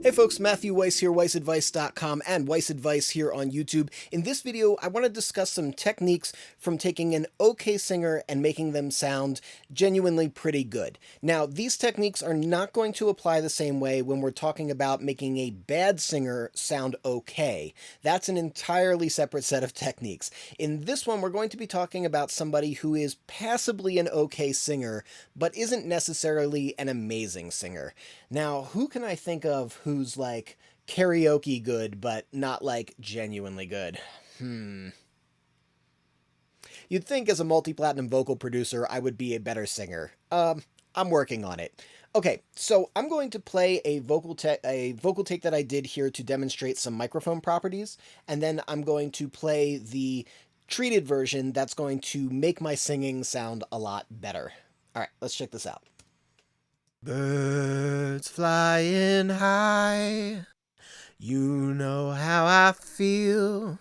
Hey folks, Matthew Weiss here, WeissAdvice.com and Weiss Advice here on YouTube. In this video, I want to discuss some techniques from taking an okay singer and making them sound genuinely pretty good. Now, these techniques are not going to apply the same way when we're talking about making a bad singer sound okay. That's an entirely separate set of techniques. In this one, we're going to be talking about somebody who is passably an okay singer, but isn't necessarily an amazing singer. Now, who can I think of who's like karaoke good, but not like genuinely good? You'd think as a multi-platinum vocal producer, I would be a better singer. I'm working on it. Okay, so I'm going to play a vocal take that I did here to demonstrate some microphone properties, and then I'm going to play the treated version that's going to make my singing sound a lot better. All right, let's check this out. Birds flying high, you know how I feel.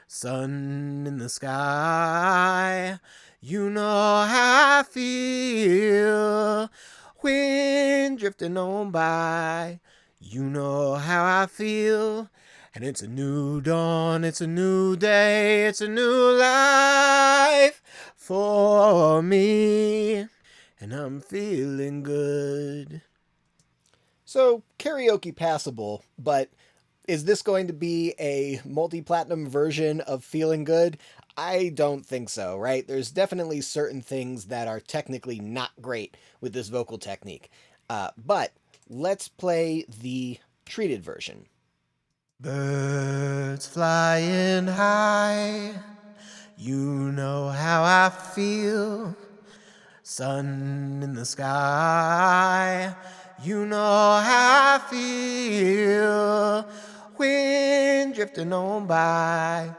Sun in the sky, you know how I feel. Wind drifting on by, you know how I feel. And it's a new dawn, it's a new day, it's a new life for me. And I'm feeling good. So, karaoke passable, but is this going to be a multi-platinum version of feeling good? I don't think so, right? There's definitely certain things that are technically not great with this vocal technique. But let's play the treated version. Birds flying high, you know how I feel. Sun in the sky, you know how I feel. Wind drifting on by,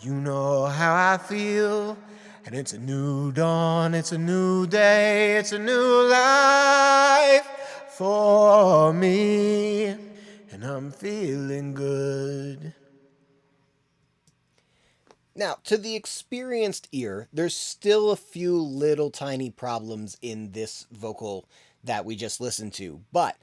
you know how I feel. And it's a new dawn, it's a new day, it's a new life for me. And I'm feeling good. Now, to the experienced ear, there's still a few little tiny problems in this vocal that we just listened to, but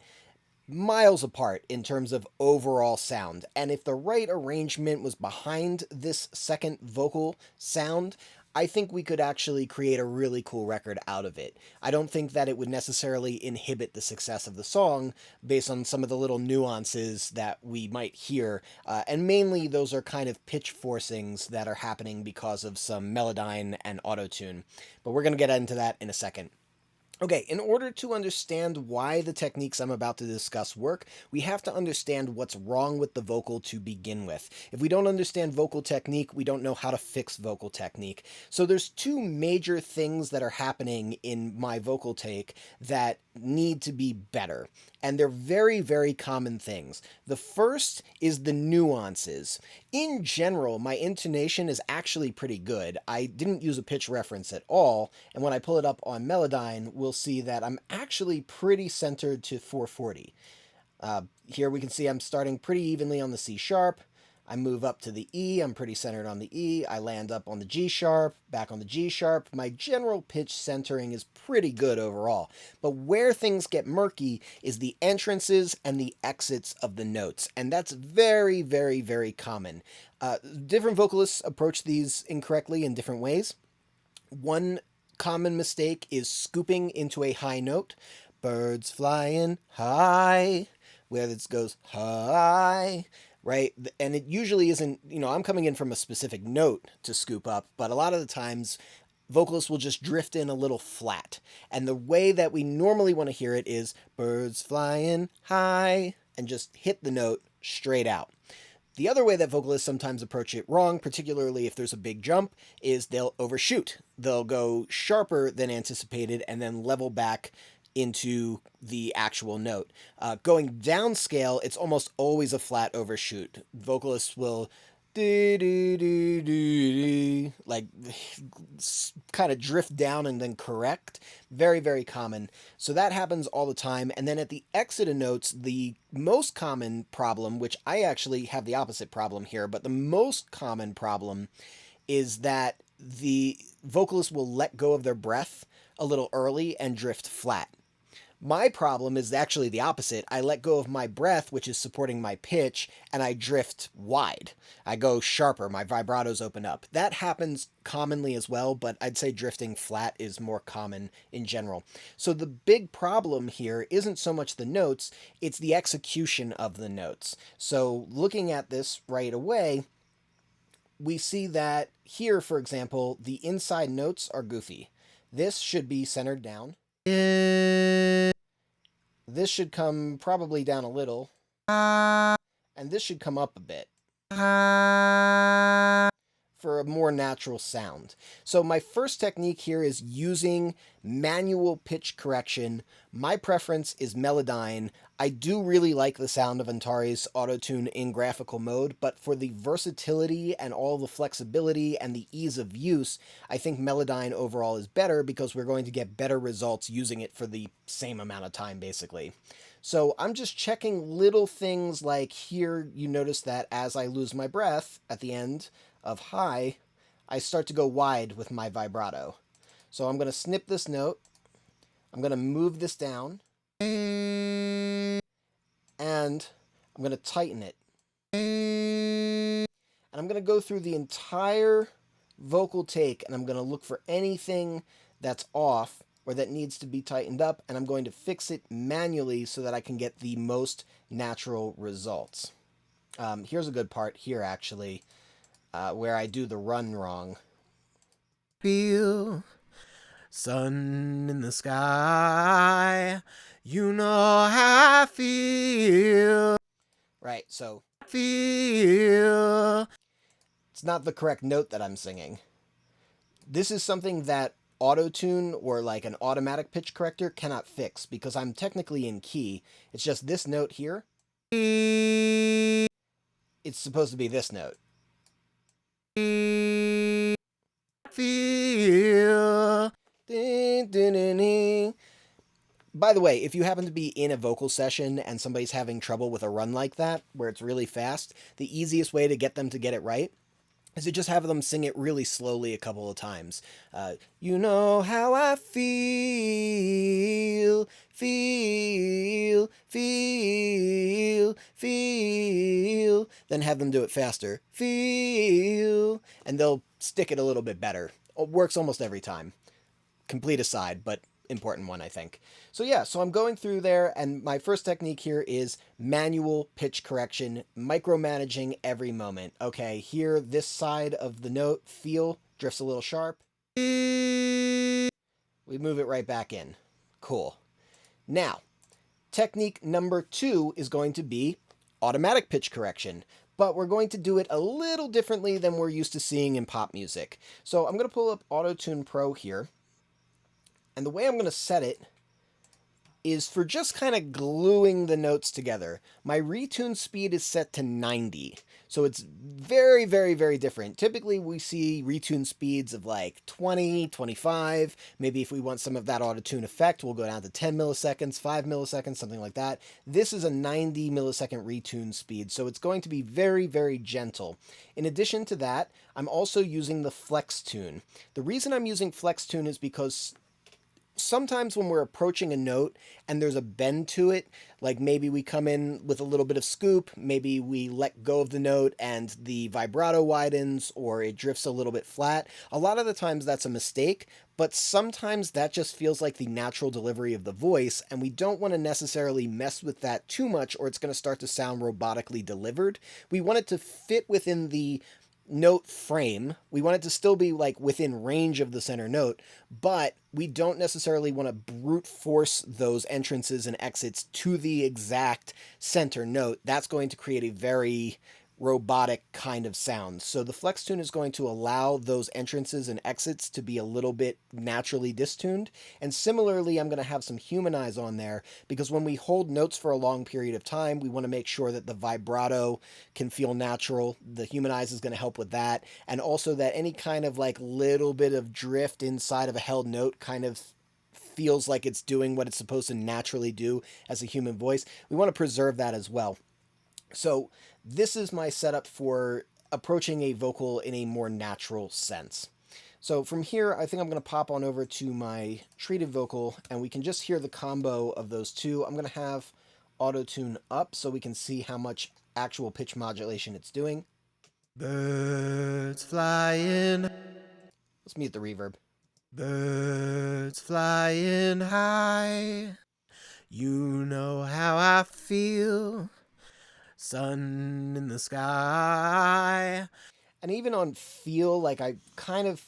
miles apart in terms of overall sound. And if the right arrangement was behind this second vocal sound, I think we could actually create a really cool record out of it. I don't think that it would necessarily inhibit the success of the song based on some of the little nuances that we might hear, and mainly those are kind of pitch forcings that are happening because of some melodyne and auto-tune. But we're going to get into that in a second. Okay, in order to understand why the techniques I'm about to discuss work, we have to understand what's wrong with the vocal to begin with. If we don't understand vocal technique, we don't know how to fix vocal technique. So there's two major things that are happening in my vocal take that need to be better. And they're very, very common things. The first is the nuances. In general, my intonation is actually pretty good. I didn't use a pitch reference at all, and when I pull it up on Melodyne, we'll see that I'm actually pretty centered to 440. Here we can see I'm starting pretty evenly on the C sharp. I move up to the E, I'm pretty centered on the E. I land up on the G sharp, back on the G sharp. My general pitch centering is pretty good overall. But where things get murky is the entrances and the exits of the notes. And that's very, very, very common. Different vocalists approach these incorrectly in different ways. One common mistake is scooping into a high note. Birds flying high, where this goes high, right? And it usually isn't, I'm coming in from a specific note to scoop up, but a lot of the times vocalists will just drift in a little flat. And the way that we normally want to hear it is birds flying high, and just hit the note straight out. The other way that vocalists sometimes approach it wrong, particularly if there's a big jump, is they'll overshoot. They'll go sharper than anticipated and then level back into the actual note. Going downscale, it's almost always a flat overshoot. Vocalists will like kind of drift down and then correct. Very, very common. So that happens all the time. And then at the exit of notes, the most common problem, which I actually have the opposite problem here, but the most common problem is that the vocalist will let go of their breath a little early and drift flat. My problem is actually the opposite. I let go of my breath, which is supporting my pitch, and I drift wide. I go sharper, my vibratos open up. That happens commonly as well, but I'd say drifting flat is more common in general. So the big problem here isn't so much the notes, it's the execution of the notes. So looking at this right away, we see that here, for example, the inside notes are goofy. This should be centered down. This should come probably down a little. And this should come up a bit for a more natural sound. So my first technique here is using manual pitch correction. My preference is Melodyne. I do really like the sound of Antares Autotune in graphical mode, but for the versatility and all the flexibility and the ease of use, I think Melodyne overall is better because we're going to get better results using it for the same amount of time, basically. So I'm just checking little things like here, you notice that as I lose my breath at the end of high, I start to go wide with my vibrato. So I'm going to snip this note. I'm going to move this down. And I'm going to tighten it. And I'm going to go through the entire vocal take and I'm going to look for anything that's off or that needs to be tightened up, and I'm going to fix it manually so that I can get the most natural results. Here's a good part here, actually, where I do the run wrong. Feel sun in the sky, you know how I feel. Right, so feel. It's not the correct note that I'm singing. This is something that Autotune or like an automatic pitch corrector cannot fix because I'm technically in key. It's just this note here. It's supposed to be this note. Feel. By the way, if you happen to be in a vocal session and somebody's having trouble with a run like that, where it's really fast, the easiest way to get them to get it right is to just have them sing it really slowly a couple of times. You know how I feel, feel, feel, feel. Then have them do it faster. Feel. And they'll stick it a little bit better. It works almost every time. Complete aside, but important one, I think. So yeah, so I'm going through there, and my first technique here is manual pitch correction, micromanaging every moment. Okay, here, this side of the note, feel, drifts a little sharp. We move it right back in. Cool. Now, technique number 2 is going to be automatic pitch correction, but we're going to do it a little differently than we're used to seeing in pop music. So I'm going to pull up Autotune Pro here. And the way I'm going to set it is for just kind of gluing the notes together. My retune speed is set to 90, so it's very, very, very different. Typically, we see retune speeds of like 20, 25. Maybe if we want some of that auto-tune effect, we'll go down to 10 milliseconds, 5 milliseconds, something like that. This is a 90 millisecond retune speed, so it's going to be very, very gentle. In addition to that, I'm also using the flex tune. The reason I'm using flex tune is because sometimes when we're approaching a note and there's a bend to it, like maybe we come in with a little bit of scoop, maybe we let go of the note and the vibrato widens or it drifts a little bit flat. A lot of the times that's a mistake, but sometimes that just feels like the natural delivery of the voice, and we don't want to necessarily mess with that too much or it's going to start to sound robotically delivered. We want it to fit within the note frame. We want it to still be like within range of the center note, but we don't necessarily want to brute force those entrances and exits to the exact center note. That's going to create a very robotic kind of sound. So the flex tune is going to allow those entrances and exits to be a little bit naturally distuned. And similarly, I'm going to have some humanize on there because when we hold notes for a long period of time, we want to make sure that the vibrato can feel natural. The humanize is going to help with that. And also that any kind of like little bit of drift inside of a held note kind of feels like it's doing what it's supposed to naturally do as a human voice. We want to preserve that as well. So this is my setup for approaching a vocal in a more natural sense. So from here, I think I'm going to pop on over to my treated vocal, and we can just hear the combo of those two. I'm going to have auto-tune up so we can see how much actual pitch modulation it's doing. Birds flying. Let's mute the reverb. Birds flying high. You know how I feel. Sun in the sky. And even on feel, like I kind of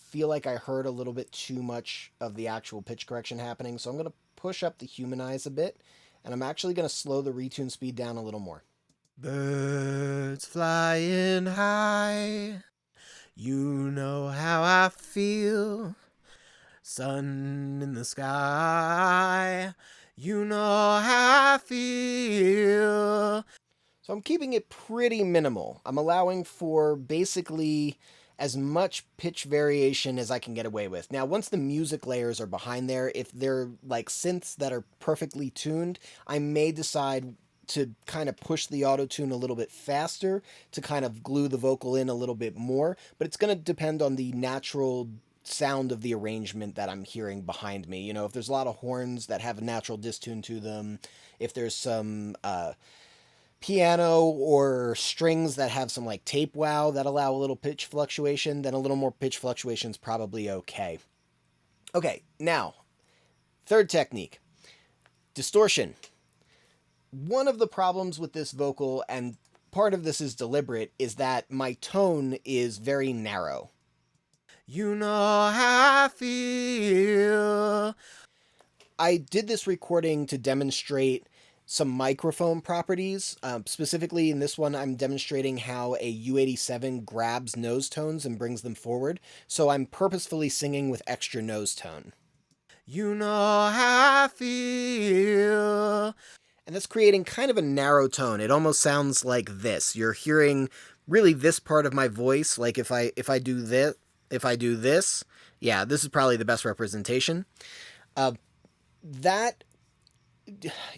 feel like I heard a little bit too much of the actual pitch correction happening. So I'm going to push up the humanize a bit. And I'm actually going to slow the retune speed down a little more. Birds flying high. You know how I feel. Sun in the sky. You know how I feel. So I'm keeping it pretty minimal. I'm allowing for basically as much pitch variation as I can get away with. Now, once the music layers are behind there, if they're like synths that are perfectly tuned, I may decide to kind of push the auto tune a little bit faster to kind of glue the vocal in a little bit more, but it's going to depend on the natural sound of the arrangement that I'm hearing behind me. You know, if there's a lot of horns that have a natural distune to them, if there's some piano or strings that have some like tape wow that allow a little pitch fluctuation, then a little more pitch fluctuation is probably okay. Okay, now, third technique, distortion. One of the problems with this vocal, and part of this is deliberate, is that my tone is very narrow. You know how I feel. I did this recording to demonstrate some microphone properties. Specifically, in this one, I'm demonstrating how a U87 grabs nose tones and brings them forward. So I'm purposefully singing with extra nose tone. You know how I feel. And that's creating kind of a narrow tone. It almost sounds like this. You're hearing really this part of my voice. Like if I do this, yeah, this is probably the best representation. That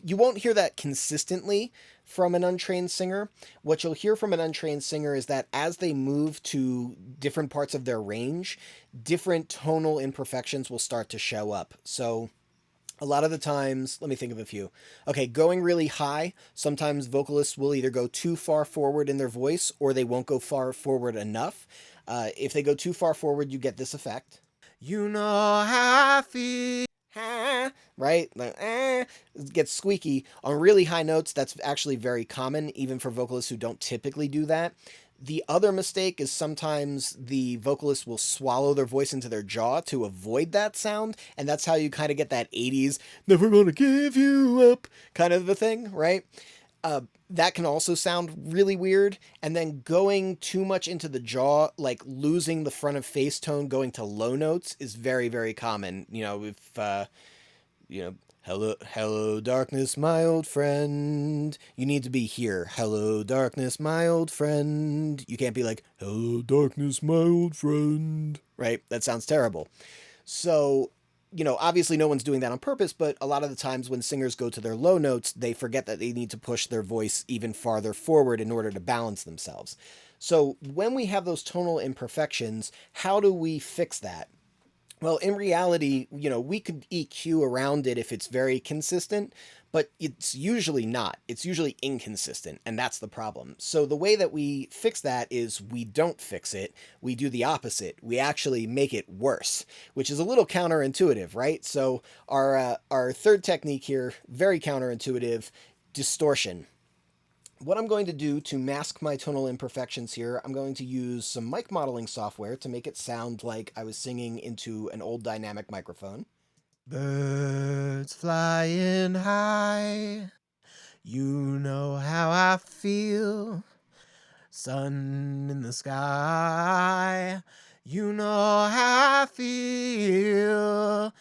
you won't hear that consistently from an untrained singer. What you'll hear from an untrained singer is that as they move to different parts of their range, different tonal imperfections will start to show up. So a lot of the times, let me think of a few. Okay, going really high, sometimes vocalists will either go too far forward in their voice or they won't go far forward enough. If they go too far forward, you get this effect. You know how I feel. Right? Like, it gets squeaky. On really high notes, that's actually very common, even for vocalists who don't typically do that. The other mistake is sometimes the vocalist will swallow their voice into their jaw to avoid that sound, and that's how you kind of get that 80s, never gonna give you up kind of a thing, right? That can also sound really weird, and then going too much into the jaw, like losing the front of face tone going to low notes is very, very common. You know, if, hello, darkness, my old friend. You need to be here. Hello, darkness, my old friend. You can't be like, hello, darkness, my old friend. Right? That sounds terrible. So, obviously no one's doing that on purpose, but a lot of the times when singers go to their low notes, they forget that they need to push their voice even farther forward in order to balance themselves. So when we have those tonal imperfections, how do we fix that? Well, in reality, we could EQ around it if it's very consistent, but it's usually not. It's usually inconsistent, and that's the problem. So the way that we fix that is we don't fix it. We do the opposite. We actually make it worse, which is a little counterintuitive, right? So our third technique here, very counterintuitive, distortion. What I'm going to do to mask my tonal imperfections here, I'm going to use some mic modeling software to make it sound like I was singing into an old dynamic microphone. Birds flying high, you know how I feel. Sun in the sky, you know how I feel.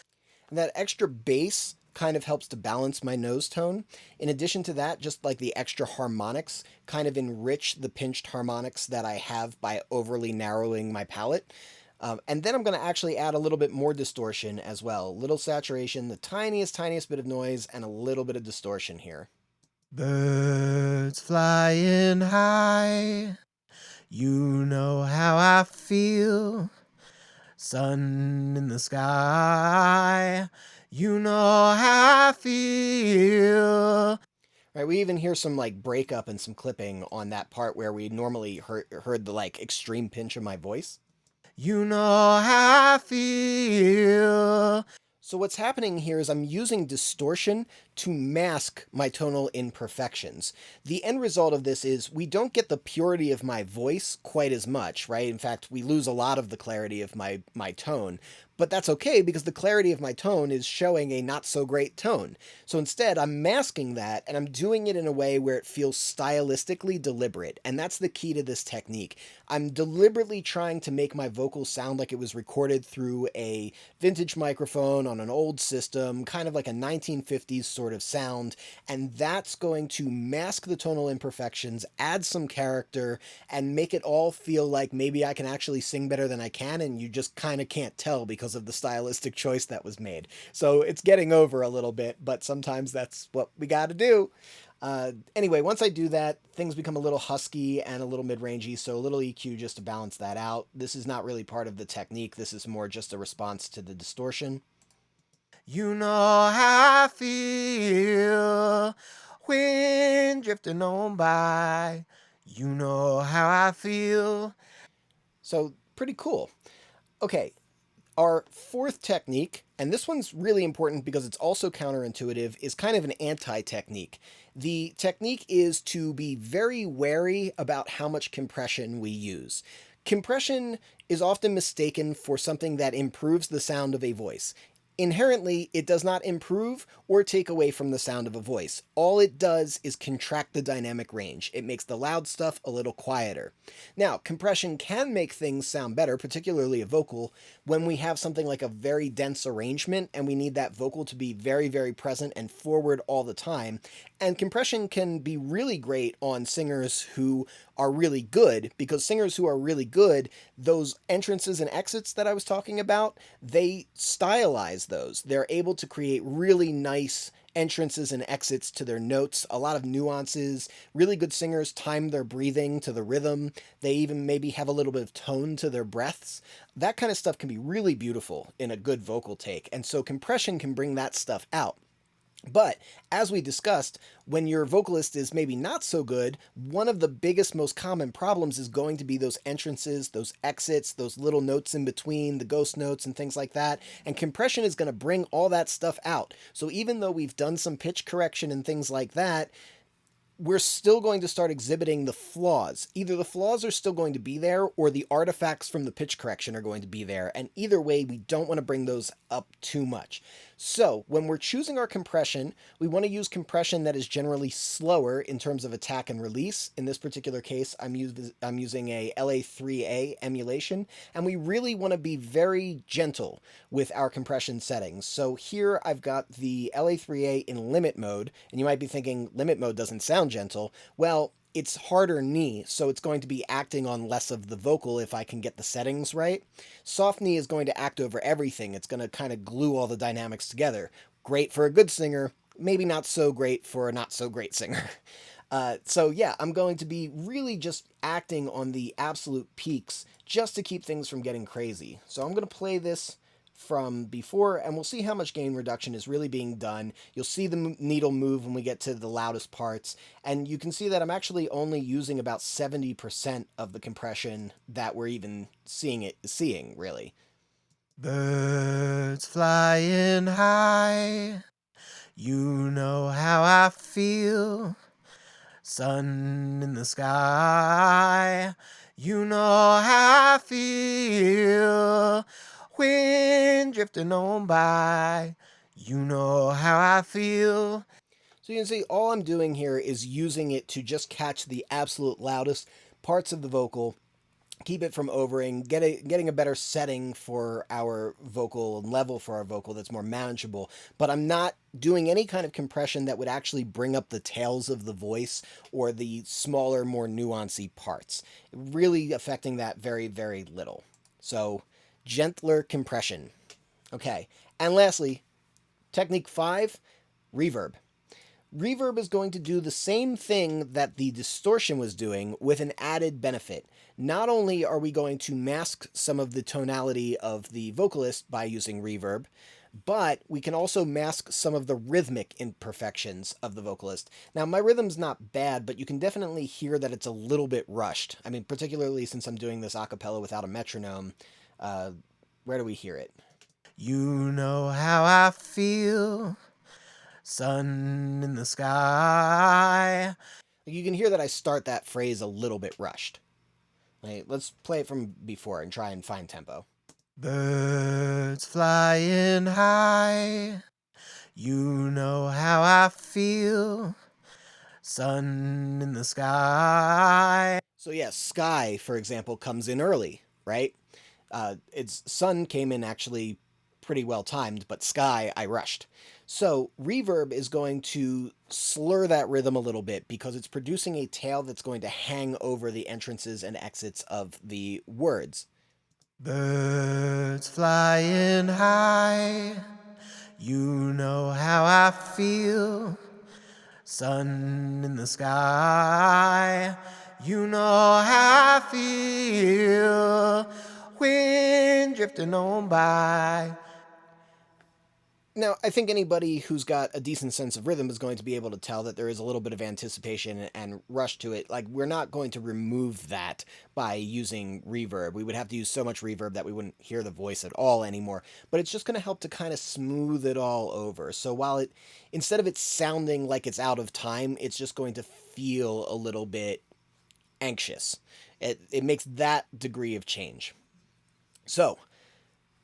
And that extra bass kind of helps to balance my nose tone. In addition to that, just like the extra harmonics kind of enrich the pinched harmonics that I have by overly narrowing my palette. And then I'm going to actually add a little bit more distortion as well. Little saturation, the tiniest bit of noise, and a little bit of distortion here. Birds flying high, you know how I feel. Sun in the sky, you know how I feel. Right, we even hear some like breakup and some clipping on that part where we normally heard the like extreme pinch of my voice. You know how I feel. So what's happening here is I'm using distortion to mask my tonal imperfections. The end result of this is we don't get the purity of my voice quite as much, right? In fact, we lose a lot of the clarity of my tone. But that's okay because the clarity of my tone is showing a not so great tone. So instead, I'm masking that and I'm doing it in a way where it feels stylistically deliberate. And that's the key to this technique. I'm deliberately trying to make my vocals sound like it was recorded through a vintage microphone on an old system, kind of like a 1950s sort of sound. And that's going to mask the tonal imperfections, add some character, and make it all feel like maybe I can actually sing better than I can, and you just kind of can't tell because of the stylistic choice that was made. So it's getting over a little bit, but sometimes that's what we got to do. Anyway, once I do that, things become a little husky and a little mid-rangey, so a little EQ just to balance that out. This is not really part of the technique. This is more just a response to the distortion. You know how I feel when drifting on by. You know how I feel. So, pretty cool. Okay, our fourth technique, and this one's really important because it's also counterintuitive, is kind of an anti technique. The technique is to be very wary about how much compression we use. Compression is often mistaken for something that improves the sound of a voice. Inherently, it does not improve or take away from the sound of a voice. All it does is contract the dynamic range. It makes the loud stuff a little quieter. Now, compression can make things sound better, particularly a vocal, when we have something like a very dense arrangement and we need that vocal to be very, very present and forward all the time. And compression can be really great on singers who are really good, because singers who are really good, those entrances and exits that I was talking about, they stylize those. They're able to create really nice entrances and exits to their notes, a lot of nuances. Really good singers time their breathing to the rhythm. They even maybe have a little bit of tone to their breaths. That kind of stuff can be really beautiful in a good vocal take. And so compression can bring that stuff out. But as we discussed, when your vocalist is maybe not so good, one of the biggest, most common problems is going to be those entrances, those exits, those little notes in between, the ghost notes and things like that. And compression is going to bring all that stuff out. So even though we've done some pitch correction and things like that, we're still going to start exhibiting the flaws. Either the flaws are still going to be there or the artifacts from the pitch correction are going to be there. And either way, we don't want to bring those up too much. So when we're choosing our compression, we want to use compression that is generally slower in terms of attack and release. In this particular case, I'm using a LA3A emulation, and we really want to be very gentle with our compression settings. So here I've got the LA3A in limit mode, and you might be thinking limit mode doesn't sound gentle. Well, it's harder knee, so it's going to be acting on less of the vocal if I can get the settings right. Soft knee is going to act over everything. It's going to kind of glue all the dynamics together. Great for a good singer, maybe not so great for a not so great singer. So yeah, I'm going to be really just acting on the absolute peaks just to keep things from getting crazy. So I'm going to play this from before, and we'll see how much gain reduction is really being done. You'll see the needle move when we get to the loudest parts, and you can see that I'm actually only using about 70% of the compression that we're even seeing, really. Birds flying high, you know how I feel. Sun in the sky, you know how I feel. Wind drifting on by, you know how I feel. So you can see all I'm doing here is using it to just catch the absolute loudest parts of the vocal, keep it from overing, getting a better setting for our vocal and level for our vocal that's more manageable. But I'm not doing any kind of compression that would actually bring up the tails of the voice or the smaller, more nuancy parts. Really affecting that very, very little. So, gentler compression. Okay. And lastly, technique 5, reverb. Reverb is going to do the same thing that the distortion was doing with an added benefit. Not only are we going to mask some of the tonality of the vocalist by using reverb, but we can also mask some of the rhythmic imperfections of the vocalist. Now, my rhythm's not bad, but you can definitely hear that it's a little bit rushed. I mean, particularly since I'm doing this a cappella without a metronome. Where do we hear it? You know how I feel, sun in the sky. You can hear that I start that phrase a little bit rushed. Right, let's play it from before and try and find tempo. Birds flying high, you know how I feel, sun in the sky. So yes, sky, for example, comes in early, right? Its sun came in actually pretty well timed, but sky, I rushed. So reverb is going to slur that rhythm a little bit because it's producing a tail that's going to hang over the entrances and exits of the words. Birds flying high, you know how I feel, sun in the sky, you know how I feel, wind drifting on by. Now, I think anybody who's got a decent sense of rhythm is going to be able to tell that there is a little bit of anticipation and rush to it. Like, we're not going to remove that by using reverb. We would have to use so much reverb that we wouldn't hear the voice at all anymore. But it's just going to help to kind of smooth it all over. So while instead of it sounding like it's out of time, it's just going to feel a little bit anxious. It makes that degree of change. So,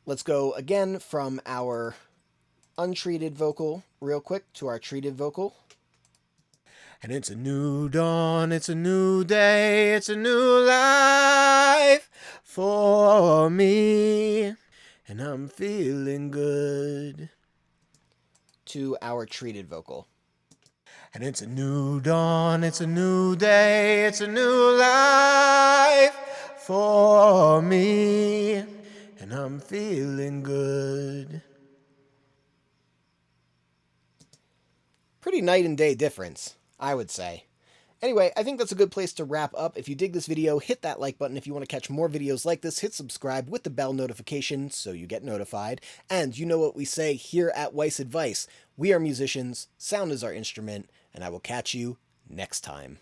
let's go again from our untreated vocal real quick to our treated vocal. And it's a new dawn, it's a new day, it's a new life for me, and I'm feeling good. To our treated vocal. And it's a new dawn, it's a new day, it's a new life for me, and I'm feeling good. Pretty night and day difference, I would say. Anyway, I think that's a good place to wrap up. If you dig this video, hit that like button. If you want to catch more videos like this, hit subscribe with the bell notification so you get notified. And you know what we say here at Weiss Advice. We are musicians, sound is our instrument, and I will catch you next time.